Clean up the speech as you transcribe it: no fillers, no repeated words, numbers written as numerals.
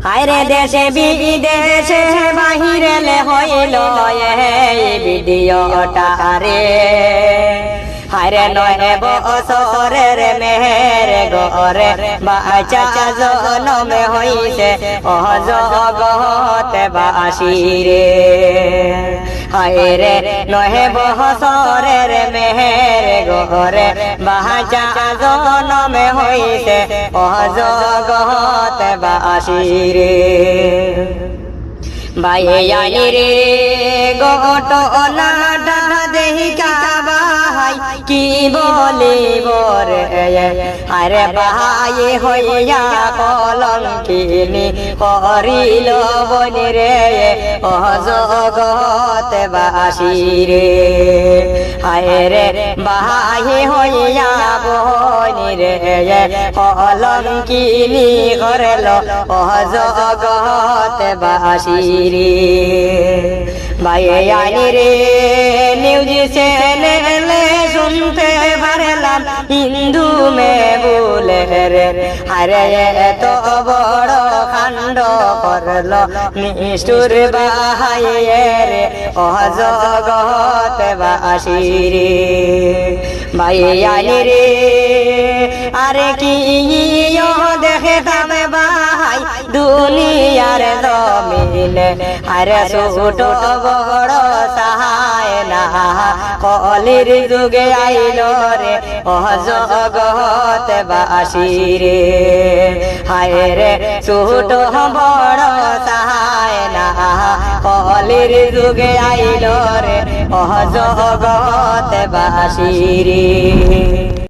হায়রে দেশে বিদেশে বাহিরে হইল এই ভিডিওটা রে হায়রে নয় বছরের মেহের গরে বাচ্চা জনমে হইছে অজগতে বাসি রে হায়রে নয় বছরের মেহের গরে বাচ্চা জনমে হইছে অজগতে বাসি রে বাইয়ানি রে ঘটনাটা দেখিকা ভাই কি বলিব রে আরে ভাই হইয়া কলঙ্কিনী করিল বনি রে অজগতে বাসি রে আরে ভাই হইয়া বনি রে কলঙ্কিনী করল অজগতে বাসি রে বাইয়ানি রে নিউজ চ্যানেলে শুনতে পারলাম হিন্দু মে বলে রে আরে এত বড় কাণ্ড করল নিষ্ঠুর ভাই রে অজগতে বাসি রে বাইয়ানি রে আরে কি দেখে তামে ভাই দুনিয়ার জমিনে আরে ছোট বড় সাহায় না কলির যুগে আইল রে অজগতে বাসি রে হায় রে ছোট বড় সাহায় না কলির যুগে আইল রে অজগতে বাসি রে।